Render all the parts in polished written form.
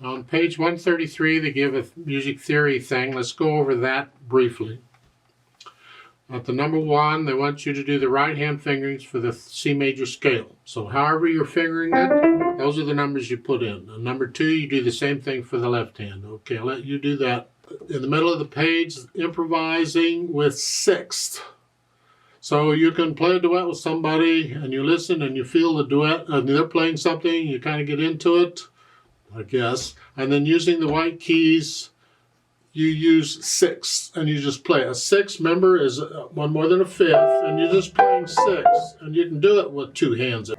On page 133, they give a music theory thing. Let's go over that briefly. At the number 1, they want you to do the right hand fingerings for the C major scale. So however you're fingering it, those are the numbers you put in. And number 2, you do the same thing for the left hand. Okay, I'll let you do that. In the middle of the page, improvising with sixth. So you can play a duet with somebody and you listen and you feel the duet and they're playing something, you kind of get into it, I guess. And then using the white keys, you use sixths and you just play. A sixth, remember, is one more than a fifth, and you're just playing sixths. And you can do it with 2 hands.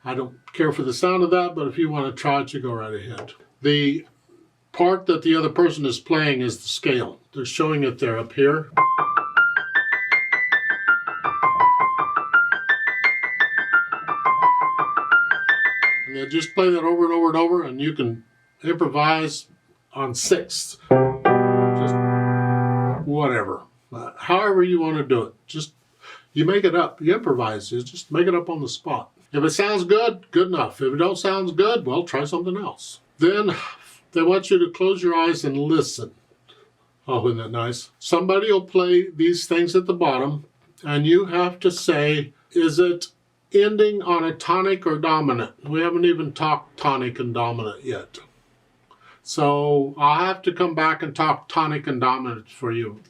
I don't care for the sound of that, but if you want to try it, you go right ahead. The part that the other person is playing is the scale. They're showing it there up here. And they just play that over and over and over, and you can improvise on sixths. Just whatever. However you want to do it. Just, you make it up. You improvise. You just make it up on the spot. If it sounds good, good enough. If it don't sound good, well, try something else. Then they want you to close your eyes and listen. Oh, isn't that nice? Somebody will play these things at the bottom, and you have to say, is it ending on a tonic or dominant? We haven't even talked tonic and dominant yet. So I'll have to come back and talk tonic and dominant for you.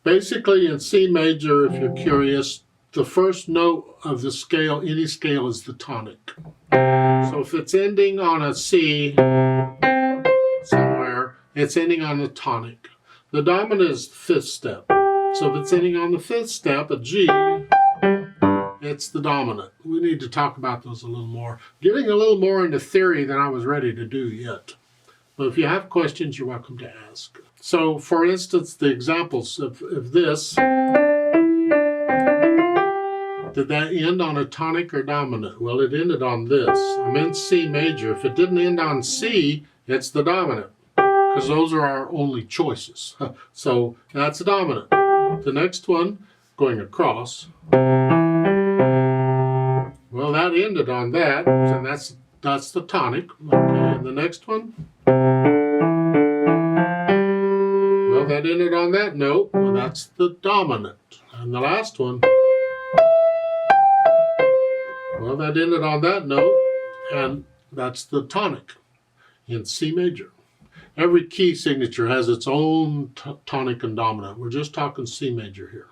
Basically, in C major, if you're curious, the first note of the scale, any scale, is the tonic. So if it's ending on a C somewhere, it's ending on the tonic. The dominant is the 5th step. So if it's ending on the 5th step, a G, it's the dominant. We need to talk about those a little more. Getting a little more into theory than I was ready to do yet. But if you have questions, you're welcome to ask. So for instance, the examples of this, did that end on a tonic or dominant? Well, it ended on this. I'm in C major. If it didn't end on C, it's the dominant, because those are our only choices. So that's the dominant. The next one, going across, well, that ended on that, and that's the tonic. Okay, and the next one, well, that ended on that note, well, that's the dominant. And the last one, well, that ended on that note, and that's the tonic in C major. Every key signature has its own tonic and dominant. We're just talking C major here.